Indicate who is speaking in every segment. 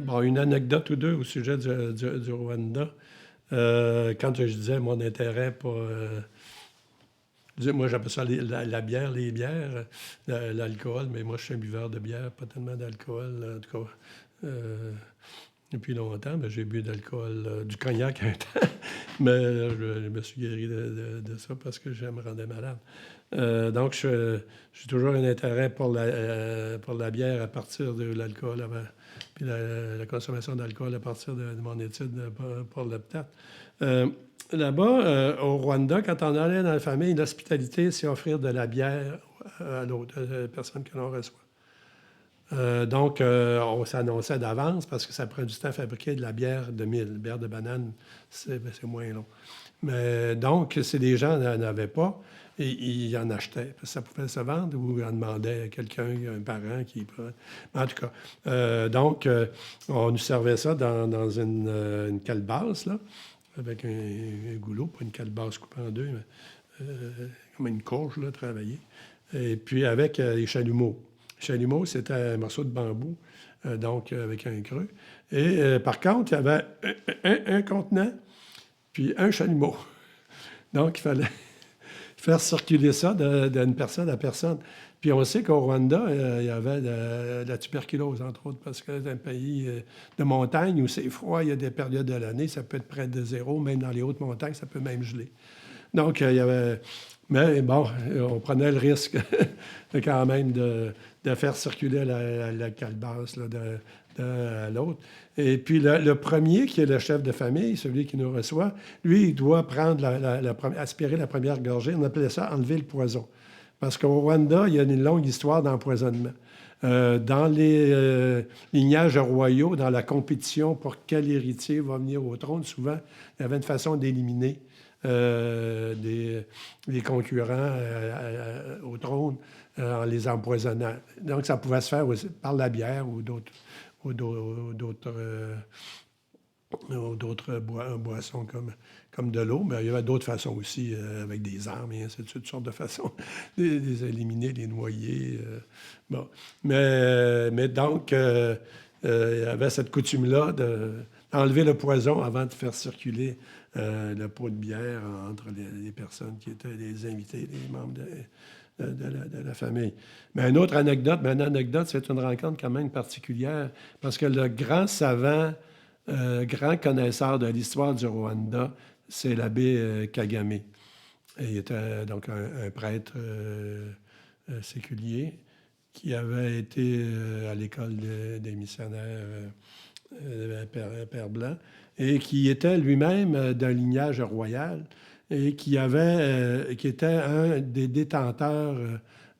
Speaker 1: Bon, une anecdote ou deux au sujet du Rwanda. Quand je disais mon intérêt pour... moi, j'appelle ça la bière, les bières, l'alcool, mais moi, je suis un buveur de bière, pas tellement d'alcool. En tout cas, depuis longtemps, mais j'ai bu d'alcool, du cognac un temps, mais je me suis guéri de ça parce que je me rendais malade. Donc, j'ai toujours un intérêt pour la bière à partir de l'alcool, puis la consommation d'alcool à partir de mon étude pour le peut-être. Là-bas, au Rwanda, quand on allait dans la famille, l'hospitalité, c'est offrir de la bière à l'autre, à la personne que l'on reçoit. Donc, on s'annonçait d'avance parce que ça prend du temps à fabriquer de la bière de mille. La bière de banane, c'est moins long. Mais donc, si les gens n'en avaient pas, ils en achetaient. Parce que ça pouvait se vendre ou ils en demandaient à quelqu'un, un parent qui... En tout cas, on nous servait ça dans une calebasse, là, avec un goulot, pas une calebasse coupée en deux, mais comme une courge, là, travaillée. Et puis avec les chalumeaux. Chalumeau, c'était un morceau de bambou, donc avec un creux. Et par contre, il y avait un contenant, puis un chalumeau. Donc, il fallait faire circuler ça d'une personne à personne. Puis on sait qu'au Rwanda, il y avait de la tuberculose, entre autres, parce que c'est un pays de montagne où c'est froid, il y a des périodes de l'année, ça peut être près de zéro, même dans les hautes montagnes, ça peut même geler. Donc, il y avait... Mais bon, on prenait le risque quand même de faire circuler la calebasse là, d'un à l'autre. Et puis, le premier, qui est le chef de famille, celui qui nous reçoit, lui, il doit prendre aspirer la première gorgée. On appelait ça enlever le poison. Parce qu'au Rwanda, il y a une longue histoire d'empoisonnement. Dans les lignages royaux, dans la compétition pour quel héritier va venir au trône, souvent, il y avait une façon d'éliminer des concurrents au trône en les empoisonnant. Donc, ça pouvait se faire aussi par la bière ou d'autres boissons comme de l'eau, mais il y avait d'autres façons aussi, avec des armes et ainsi de suite, toutes sortes de façons de les éliminer, les noyer. Bon. Mais donc, il y avait cette coutume-là d'enlever le poison avant de faire circuler le pot de bière entre les personnes qui étaient les invités, les membres de la famille. Mais une autre anecdote, c'est une rencontre quand même particulière, parce que le grand savant, grand connaisseur de l'histoire du Rwanda, c'est l'abbé Kagame. Et il était donc un prêtre séculier qui avait été à l'école des missionnaires Père Blanc, et qui était lui-même d'un lignage royal et qui était un des détenteurs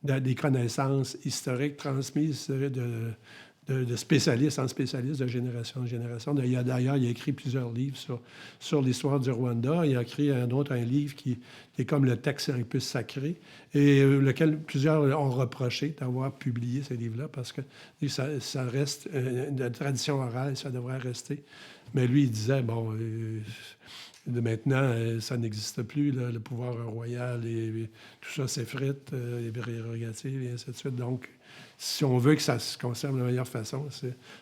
Speaker 1: des connaissances historiques transmises de spécialistes en spécialistes de génération en génération. D'ailleurs, il a écrit plusieurs livres sur l'histoire du Rwanda. Il a écrit un livre qui est comme le texte un peu sacré, et lequel plusieurs ont reproché d'avoir publié ces livres-là, parce que ça reste une tradition orale, ça devrait rester. Mais lui, il disait, bon, maintenant, ça n'existe plus, là, le pouvoir royal, et tout ça s'effrite, les prérogatives, et ainsi de suite. Donc, si on veut que ça se conserve de la meilleure façon,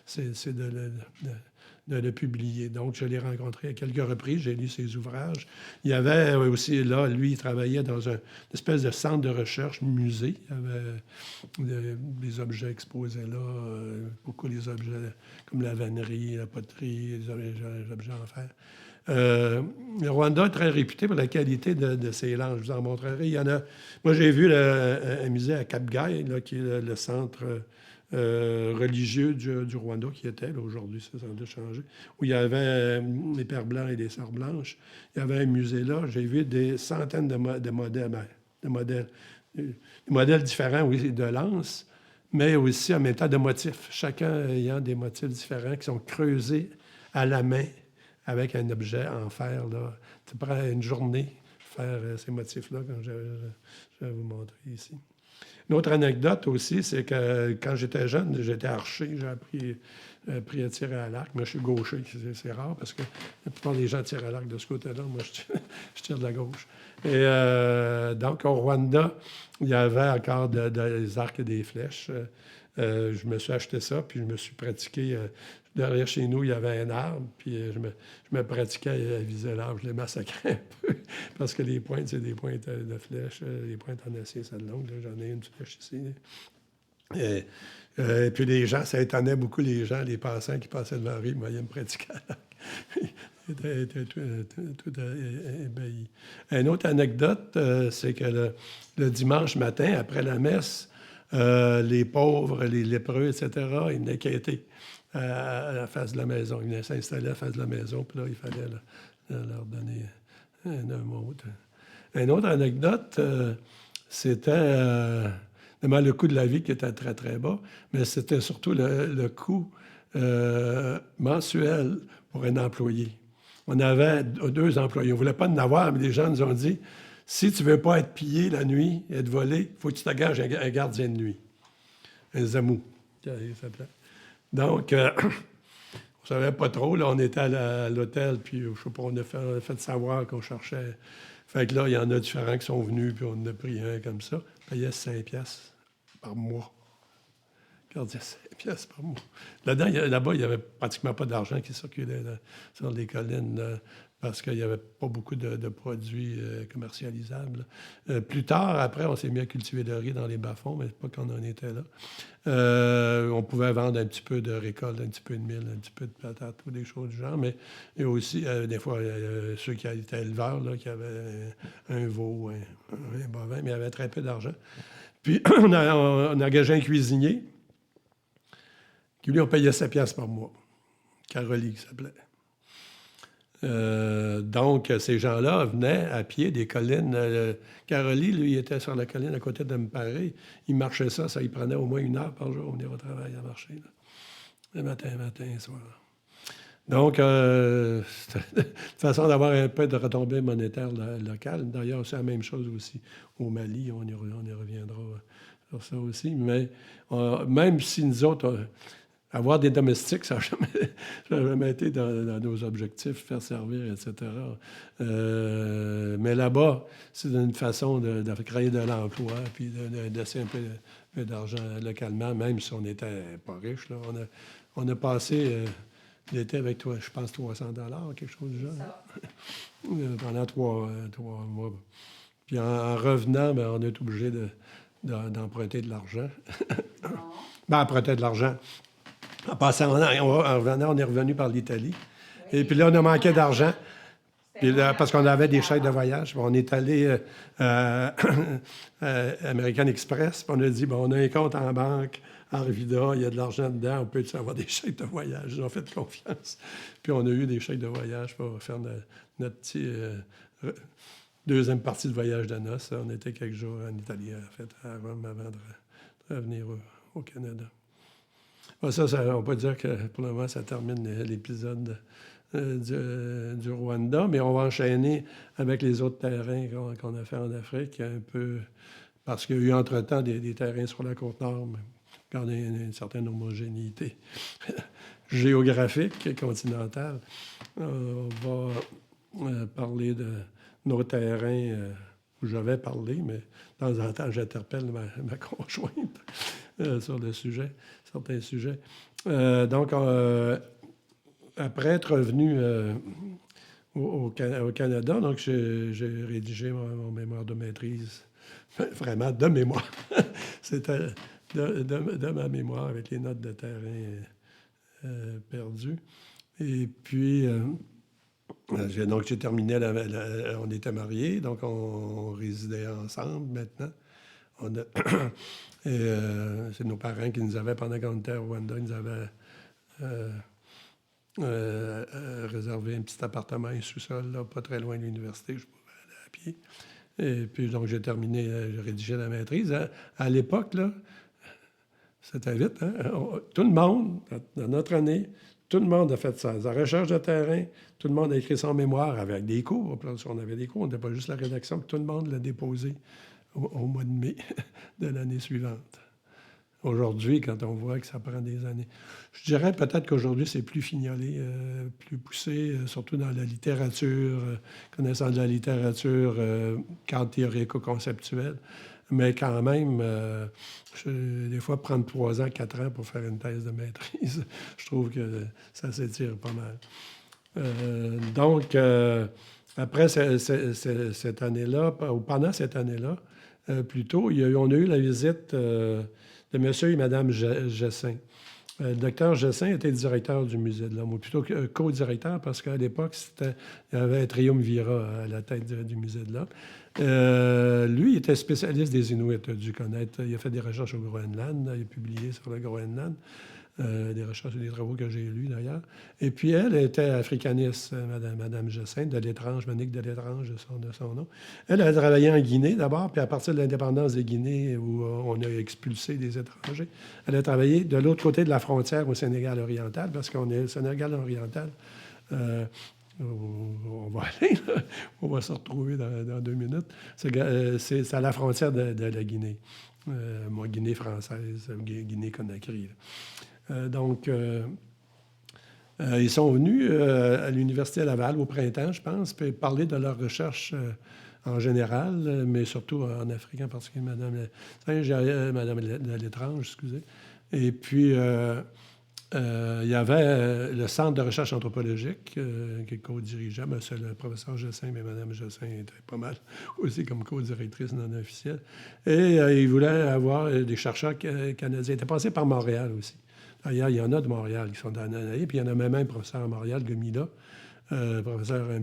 Speaker 1: c'est de le publier. Donc, je l'ai rencontré à quelques reprises, j'ai lu ses ouvrages. Il y avait aussi, là, lui, il travaillait dans une espèce de centre de recherche, musée. Il y avait des objets exposés là, beaucoup les objets comme la vannerie, la poterie, les objets en fer. Le Rwanda est très réputé pour la qualité de ses langues. Je vous en montrerai. Il y en a. Moi, j'ai vu un musée à Cap-Gaï, là, qui est le centre religieux du Rwanda, qui était, là, aujourd'hui, ça a dû changer, où il y avait les Pères Blancs et les Sœurs Blanches. Il y avait un musée là. J'ai vu des centaines de modèles, des modèles différents, oui, de lances, mais aussi en même temps de motifs, chacun ayant des motifs différents qui sont creusés à la main avec un objet en fer. Là. Tu prends une journée faire ces motifs-là, comme je vais vous montrer ici. Une autre anecdote aussi, c'est que quand j'étais jeune, j'étais archer, j'ai appris appris à tirer à l'arc. Moi, je suis gaucher. C'est rare parce que la plupart des gens tirent à l'arc de ce côté-là. Moi, je tire de la gauche. Et donc, au Rwanda, il y avait encore des arcs et des flèches. Je me suis acheté ça, puis je me suis pratiqué. Derrière chez nous, il y avait un arbre, puis je me pratiquais à viser l'arbre. Je les massacrais un peu, parce que les pointes, c'est des pointes de flèches. Les pointes en acier, c'est longue. J'en ai une flèche ici. Et puis les gens, ça étonnait beaucoup les gens, les passants qui passaient devant la rue, ils me voyaient me pratiquer à l'arc. Ils étaient tout ébahis. Une autre anecdote, c'est que le dimanche matin, après la messe, les pauvres, les lépreux, etc., ils venaient quêter à la face de la maison. Ils venaient s'installer à la face de la maison, puis là, il fallait leur donner un mot. Une autre anecdote, c'était le coût de la vie qui était très, très bas, mais c'était surtout le coût mensuel pour un employé. On avait 2 employés. On ne voulait pas en avoir, mais les gens nous ont dit, si tu ne veux pas être pillé la nuit, être volé, il faut que tu t'engages un gardien de nuit. Un zamou, il s'appelait. Donc, on ne savait pas trop. Là, on était à l'hôtel, puis je ne sais pas, on a fait savoir qu'on cherchait. Fait que là, il y en a différents qui sont venus, puis on en a pris un comme ça. On payait 5 piastres par mois. Gardien, 5 piastres par mois. Là-bas, il n'y avait pratiquement pas d'argent qui circulait sur les collines, parce qu'il n'y avait pas beaucoup de produits commercialisables. Plus tard, après, on s'est mis à cultiver le riz dans les bas-fonds, mais pas quand on était là. On pouvait vendre un petit peu de récolte, un petit peu de mil, un petit peu de patates ou des choses du genre, mais et aussi, des fois, ceux qui étaient éleveurs, là, qui avaient un veau, un bovin, mais il y avait très peu d'argent. Puis, on a engagé un cuisinier qui, lui, on payait 7 piastres par mois. Caroli, qui s'appelait. Donc, ces gens-là venaient à pied des collines. Caroli, lui, il était sur la colline à côté de M'Paré. Il marchait ça il prenait au moins 1 heure par jour. On venir au travail à marcher, là. Le matin, soir. Donc, c'est une façon d'avoir un peu de retombée monétaire locale. D'ailleurs, c'est la même chose aussi au Mali. On y reviendra sur ça aussi. Mais même si nous autres, avoir des domestiques, ça n'a jamais été dans nos objectifs, faire servir, etc. Mais là-bas, c'est une façon de créer de l'emploi puis de laisser un peu d'argent localement, même si on n'était pas riche. Là. On a passé l'été avec toi, je pense, 300 $, quelque chose du genre, pendant 3 mois. Puis en revenant, bien, on est obligé d'emprunter de l'argent. Emprunter de l'argent. En passant, en revenant, on est revenu par l'Italie. Oui. Et puis là, on a manqué d'argent. Puis là, parce qu'on avait des chèques de voyage. On est allé à American Express. Puis on a dit, bon, on a un compte en banque à Arvida, il y a de l'argent dedans, on peut avoir des chèques de voyage. Ils ont fait confiance. Puis on a eu des chèques de voyage pour faire notre petit deuxième partie de voyage de noces. On était quelques jours en Italie, en fait, à Rome, avant de revenir au Canada. Ça, on peut dire que pour le moment, ça termine l'épisode du Rwanda, mais on va enchaîner avec les autres terrains qu'on a fait en Afrique, un peu, parce qu'il y a eu entre-temps des terrains sur la Côte-Nord, mais quand il y a une certaine homogénéité géographique, continentale. On va parler de nos terrains où j'avais parlé, mais de temps en temps, j'interpelle ma conjointe sur le sujet. Certains sujets. Donc, après être revenu au Canada, donc j'ai rédigé mon mémoire de maîtrise, vraiment de mémoire. C'était de ma mémoire avec les notes de terrain perdues. Et puis, j'ai terminé, on était mariés, donc on résidait ensemble maintenant. C'est nos parents qui nous avaient, pendant qu'on était à Rwanda, ils nous avaient réservé un petit appartement, un sous-sol, là, pas très loin de l'université. Je pouvais aller à pied. Et puis, donc, j'ai terminé, j'ai rédigé la maîtrise. À l'époque, là, c'était vite, hein? Tout le monde, dans notre année, tout le monde a fait ça. La recherche de terrain, tout le monde a écrit son mémoire avec des cours. On avait des cours, on n'était pas juste la rédaction, tout le monde l'a déposé au mois de mai de l'année suivante. aujourd'hui, quand on voit que ça prend des années. Je dirais peut-être qu'aujourd'hui, c'est plus fignolé, plus poussé, surtout dans la littérature, connaissant de la littérature, cadre théorico-conceptuel. Mais quand même, des fois, prendre 3 ans, 4 ans pour faire une thèse de maîtrise, je trouve que ça s'étire pas mal. Donc, après cette année-là, ou pendant cette année-là, plutôt, on a eu la visite de monsieur et madame Gessin. Le docteur Gessin était directeur du Musée de l'Homme, ou plutôt co-directeur, parce qu'à l'époque, il y avait Triumvirat à la tête du Musée de l'Homme. Lui, il était spécialiste des Inuits, tu as dû connaître. Il a fait des recherches au Groenland, il a publié sur le Groenland. Des recherches et des travaux que j'ai lus d'ailleurs. Et puis elle était africaniste, Madame Jacinthe, de l'Étrange, Monique de l'Étrange, de son nom. Elle a travaillé en Guinée d'abord, puis à partir de l'indépendance de Guinée, où on a expulsé des étrangers, elle a travaillé de l'autre côté de la frontière au Sénégal oriental, parce qu'on est au Sénégal oriental. On va aller, là. On va se retrouver dans 2 minutes. C'est à la frontière de la Guinée. Guinée française, Guinée-Conakry. Donc, ils sont venus à l'Université Laval au printemps, je pense, puis parler de leur recherche en général, mais surtout en Afrique en particulier, Madame de l'Étrange, excusez. Et puis, il y avait le Centre de recherche anthropologique qui co-dirigeait. C'est le professeur Gessin, mais Mme Gessin était pas mal aussi comme co-directrice non officielle. Et ils voulaient avoir des chercheurs canadiens. Ils étaient passés par Montréal aussi. D'ailleurs, il y en a de Montréal qui sont dans l'année, puis il y en a même un professeur à Montréal, Gomila, professeur en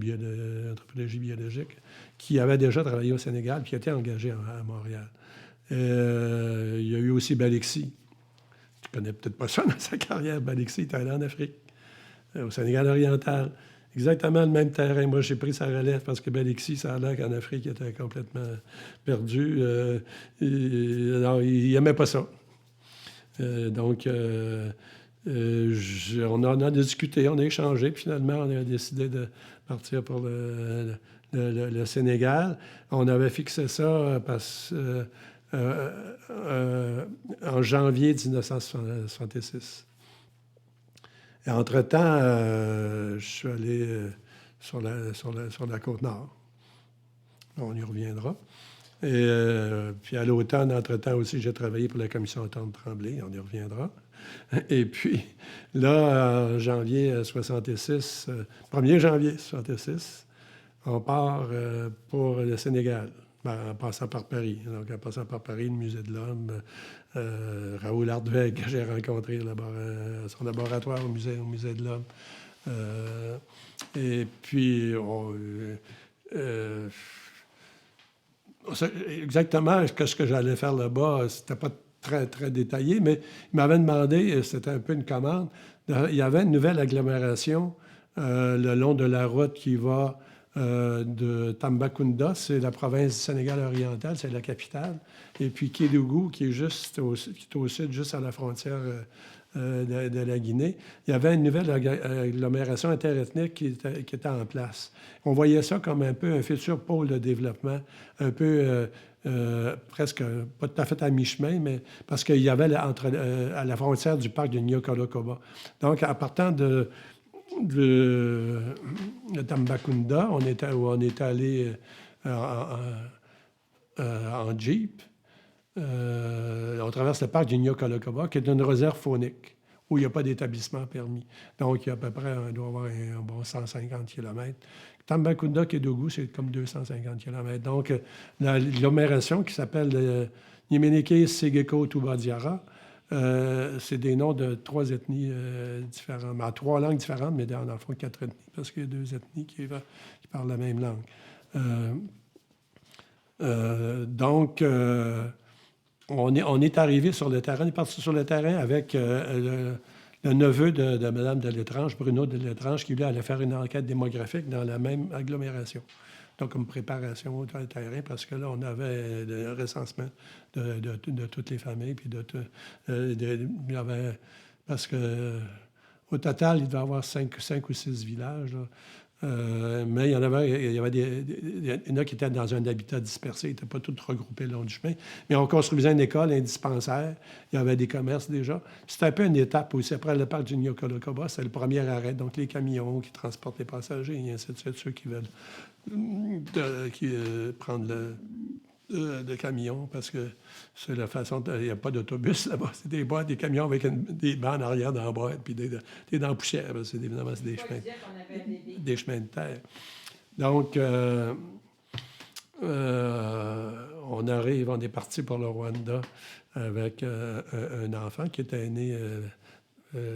Speaker 1: anthropologie biologique, qui avait déjà travaillé au Sénégal, puis qui était engagé à Montréal. Il y a eu aussi Balexi. Tu connais peut-être pas ça dans sa carrière. Balexi est allé en Afrique, au Sénégal oriental. Exactement le même terrain. Moi, j'ai pris sa relève parce que Balexi, ça a l'air qu'en Afrique, il était complètement perdu. Alors, il n'aimait pas ça. Donc, on en a discuté, on a échangé, puis finalement, on a décidé de partir pour le Sénégal. On avait fixé ça en janvier 1966. Et entre-temps, je suis allé sur la Côte-Nord. On y reviendra. Et puis à l'automne, entre-temps aussi, j'ai travaillé pour la commission Automne-Tremblay, on y reviendra. Et puis là, en janvier 66, 1er janvier 66, on part pour le Sénégal, en passant par Paris. Donc en passant par Paris, le Musée de l'Homme, Raoul Ardweg, que j'ai rencontré à son laboratoire au musée de l'Homme. Et puis, exactement ce que j'allais faire là-bas, c'était pas très, très détaillé, mais il m'avait demandé, c'était un peu une commande, il y avait une nouvelle agglomération le long de la route qui va de Tambacounda, c'est la province du Sénégal oriental, c'est la capitale, et puis Kédougou, qui est au sud, juste à la frontière de la Guinée. Il y avait une nouvelle agglomération interethnique qui était en place. On voyait ça comme un peu un futur pôle de développement, un peu presque pas tout à fait à mi-chemin, mais parce qu'il y avait à la frontière du parc de Niokolo-Koba. Donc, en partant de Tambacounda, on est allé en Jeep. On traverse le parc du Niokolo-Koba, qui est une réserve faunique, où il n'y a pas d'établissement permis. Donc, il y a à peu près, il doit y avoir un bon 150 km. Tambacounda, Kédougou, c'est comme 250 km. Donc, l'agglomération qui s'appelle Niéménéké, Ségéko, Touba-Diarra, c'est des noms de 3 ethnies différentes, 3 langues différentes, mais dans le fond, 4 ethnies, parce qu'il y a 2 ethnies qui parlent la même langue. Donc, on est arrivé sur le terrain, on est parti sur le terrain avec le neveu de Mme de l'Étrange, Bruno de l'Étrange, qui lui allait faire une enquête démographique dans la même agglomération. Donc, comme préparation au terrain, parce que là, on avait le recensement de toutes les familles, puis il y avait, parce que au total, il devait y avoir 5 ou 6 villages, là. Mais il y avait il y en a qui étaient dans un habitat dispersé, ils n'étaient pas tous regroupés le long du chemin. Mais on construisait une école, un dispensaire, il y avait des commerces déjà. C'était un peu une étape aussi. Après le parc du Niokolokoba, c'est le premier arrêt. Donc les camions qui transportent les passagers, et ainsi de suite, ceux qui veulent prendre le camion, parce que c'est la façon... Il n'y a pas d'autobus là-bas. C'est des boîtes, des camions avec des bancs en arrière dans la boîte, puis t'es dans la poussière. Évidemment, c'est des chemins de terre. Donc, on est parti pour le Rwanda avec un enfant qui était né,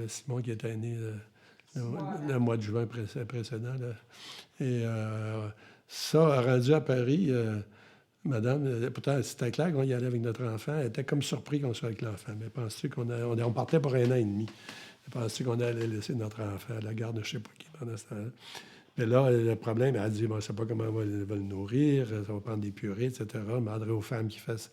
Speaker 1: Simon, qui était né le mois de juin précédent. Là. Et ça, rendu à Paris... Madame, pourtant, c'était clair qu'on y allait avec notre enfant. Elle était comme surpris qu'on soit avec l'enfant. Mais penses-tu on partait pour 1 an et demi. Penses-tu qu'on allait laisser notre enfant à la garde de je ne sais pas qui pendant ce temps-là? Mais là, le problème, elle a dit, bon, je ne sais pas comment on va le nourrir, ça va prendre des purées, etc. Demanderait aux femmes qui fassent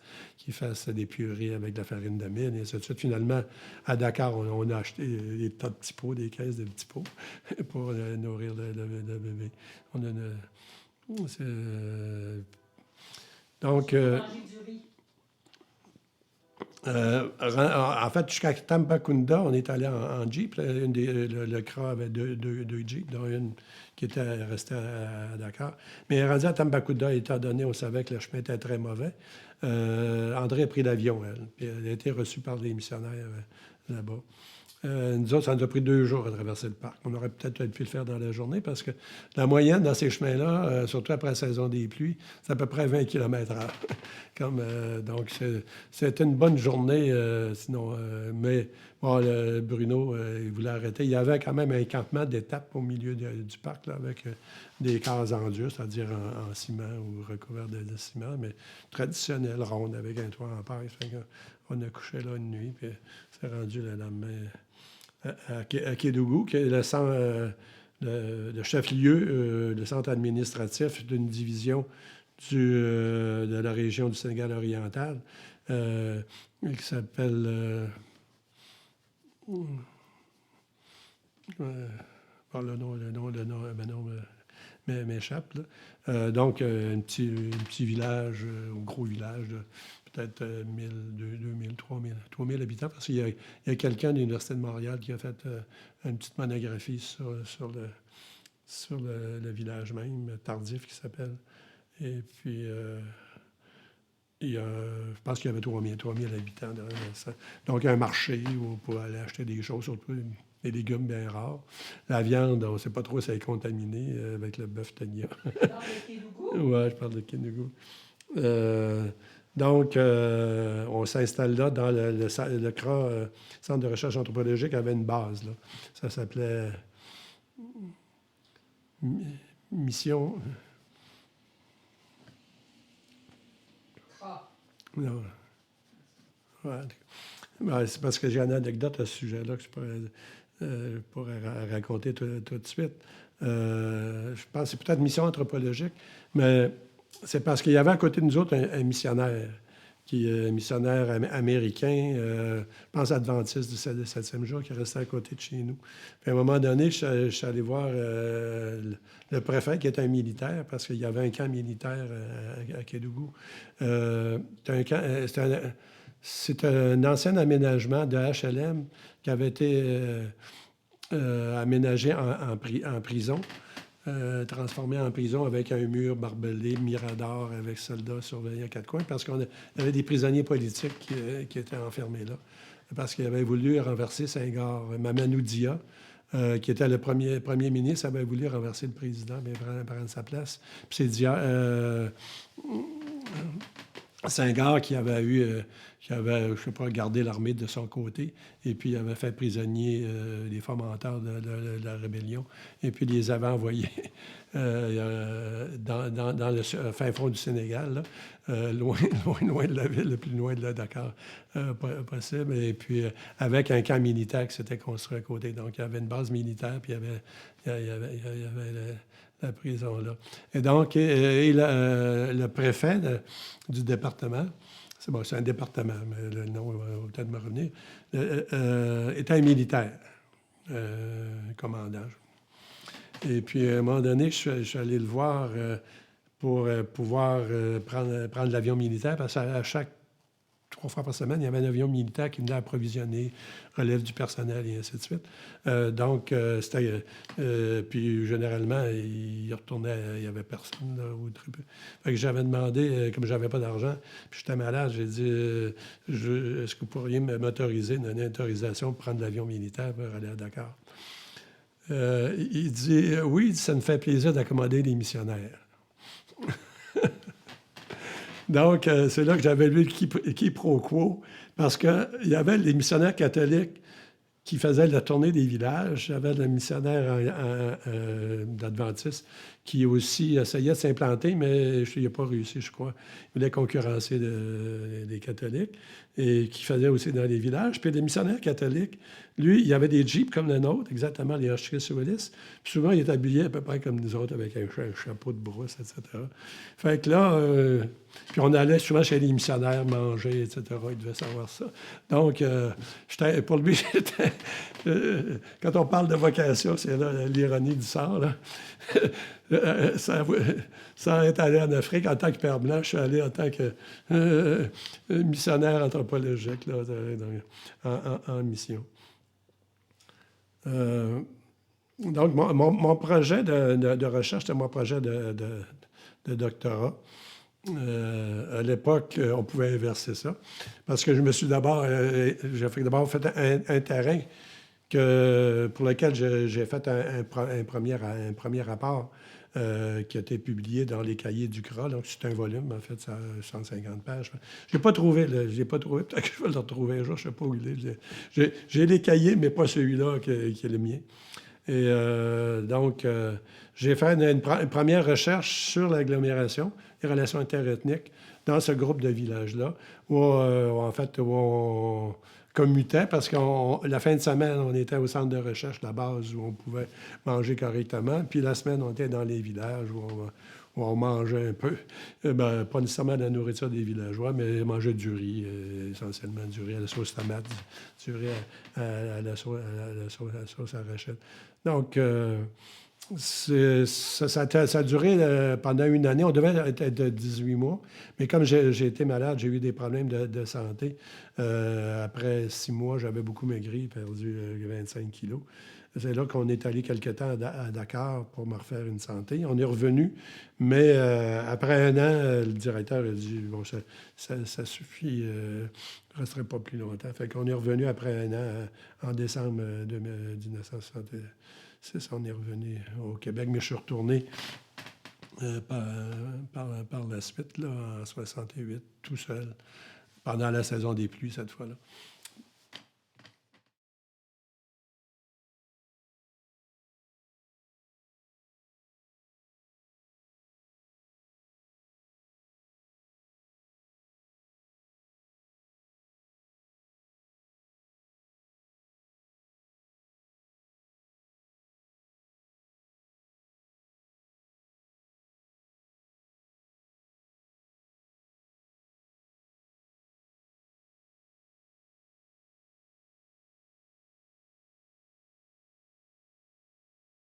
Speaker 1: des purées avec de la farine d'amide, et ainsi de suite. Finalement, à Dakar, on a acheté des tas de petits pots, des caisses de petits pots pour nourrir le bébé. Donc, en fait, jusqu'à Tambacounda, on est allé en Jeep. Le CRA avait deux Jeeps, dont une qui était restée à Dakar. Mais rendu à Tambacounda, étant donné, on savait que le chemin était très mauvais, André a pris l'avion, elle. Puis elle a été reçue par les missionnaires là-bas. Nous autres, ça nous a pris 2 jours à traverser le parc. On aurait peut-être pu le faire dans la journée parce que la moyenne dans ces chemins-là, surtout après la saison des pluies, c'est à peu près 20 km/h. Donc, c'était une bonne journée, sinon. Mais bon, Bruno, il voulait arrêter. Il y avait quand même un campement d'étape au milieu du parc là, avec des cases en dur, c'est-à-dire en ciment ou recouvert de ciment, mais traditionnel, ronde, avec un toit en paille. On a couché là une nuit, puis c'est rendu le lendemain à Kédougou, qui est le chef-lieu, le centre administratif d'une division de la région du Sénégal oriental, qui s'appelle... le nom m'échappe. Donc, un petit village, un gros village de peut-être 1000, 2000, 3000, 3000 habitants, parce qu'il y a quelqu'un de l'Université de Montréal qui a fait une petite monographie sur le village même, Tardif, qui s'appelle. Et puis, je pense qu'il y avait 3000 habitants. Donc, un marché où on pouvait aller acheter des choses, surtout des légumes bien rares. La viande, on ne sait pas trop si elle est contaminée avec le bœuf Tania.
Speaker 2: Tu parles de Kédougou?
Speaker 1: Oui, je parle de Kédougou. Donc, on s'installe là dans le CRA, Centre de recherche anthropologique, avait une base. Là. Ça s'appelait Mission... Non. Ouais. Ben, c'est parce que j'ai une anecdote à ce sujet-là que je pourrais raconter tout de suite. Je pense que c'est peut-être mission anthropologique, mais c'est parce qu'il y avait à côté de nous autres un missionnaire, qui est un missionnaire américain, je pense adventiste du 7e jour, qui restait à côté de chez nous. Puis à un moment donné, je suis allé voir le préfet, qui était un militaire, parce qu'il y avait un camp militaire à Kédougou. C'est un ancien aménagement de HLM qui avait été aménagé en prison, transformé en prison avec un mur barbelé, mirador, avec soldats surveillants à 4 coins, parce qu'il y avait des prisonniers politiques qui étaient enfermés là, parce qu'ils avaient voulu renverser Senghor. Mamadou Dia, qui était le premier ministre, avait voulu renverser le président, mais prendre sa place. Puis c'est Dia... Senghor qui avait je ne sais pas, gardé l'armée de son côté, et puis il avait fait prisonnier les fomenteurs de la rébellion, et puis les avait envoyés dans le fin fond du Sénégal, là, loin de la ville, le plus loin de la Dakar possible, et puis avec un camp militaire qui s'était construit à côté. Donc, il y avait une base militaire, puis il y avait la prison là. Et donc, le préfet du département, c'est un département, mais le nom va peut-être me revenir, était un militaire, commandant. Et puis, à un moment donné, je suis allé le voir pour pouvoir prendre l'avion militaire, parce qu'à chaque 3 fois par semaine, il y avait un avion militaire qui venait approvisionner, relève du personnel et ainsi de suite. Donc, c'était... puis, généralement, il retournait, il n'y avait personne. Là, fait que j'avais demandé, comme je n'avais pas d'argent, puis j'étais malade, j'ai dit, est-ce que vous pourriez m'autoriser, donner une autorisation pour prendre l'avion militaire pour aller à Dakar? Il dit, oui, ça me fait plaisir d'accommoder les missionnaires. Donc, c'est là que j'avais lu le quiproquo, parce qu'il y avait les missionnaires catholiques qui faisaient la tournée des villages. Il y avait le missionnaire d'Adventiste qui aussi essayait de s'implanter, mais il n'a pas réussi, je crois. Il voulait concurrencer les catholiques et qui faisait aussi dans les villages. Puis les missionnaires catholiques, lui, il y avait des jeeps comme le nôtre, exactement, les Hotchkiss Willis. Puis souvent, il est habillé à peu près comme nous autres, avec un chapeau de brousse, etc. Fait que là, puis on allait souvent chez les missionnaires manger, etc. Il devait savoir ça. Donc, pour lui, quand on parle de vocation, c'est là l'ironie du sort, là. Sans être allé en Afrique en tant que père blanc, je suis allé en tant que missionnaire anthropologique là, en mission. Donc, mon projet de recherche, c'était mon projet de doctorat. À l'époque, on pouvait inverser ça. Parce que je me suis j'ai fait un terrain pour lequel j'ai fait un premier rapport qui a été publié dans les cahiers du CRA. Donc, c'est un volume, en fait, ça a 150 pages. Je l'ai pas trouvé, là. Je l'ai pas trouvé. Peut-être que je vais le retrouver un jour, je ne sais pas où il est. J'ai les cahiers, mais pas celui-là qui est le mien. Et donc, j'ai fait une première recherche sur l'agglomération, les relations interethniques dans ce groupe de villages-là, où on commutait, parce que la fin de semaine, on était au centre de recherche, la base, où on pouvait manger correctement, puis la semaine, on était dans les villages, où on mangeait un peu, pas nécessairement de la nourriture des villageois, mais on mangeait du riz, essentiellement du riz à la sauce tomate, du riz à la sauce arachide. Donc, ça a duré pendant une année. On devait être de 18 mois. Mais comme j'ai été malade, j'ai eu des problèmes de santé. Après 6 mois, j'avais beaucoup maigri, perdu 25 kilos. C'est là qu'on est allé quelque temps à Dakar pour me refaire une santé. On est revenu, mais après un an, le directeur a dit « Bon, ça suffit, je ne resterai pas plus longtemps. » Fait qu'on est revenu après un an, en décembre 1966. On est revenu au Québec, mais je suis retourné par la suite, là, en 68, tout seul, pendant la saison des pluies, cette fois-là.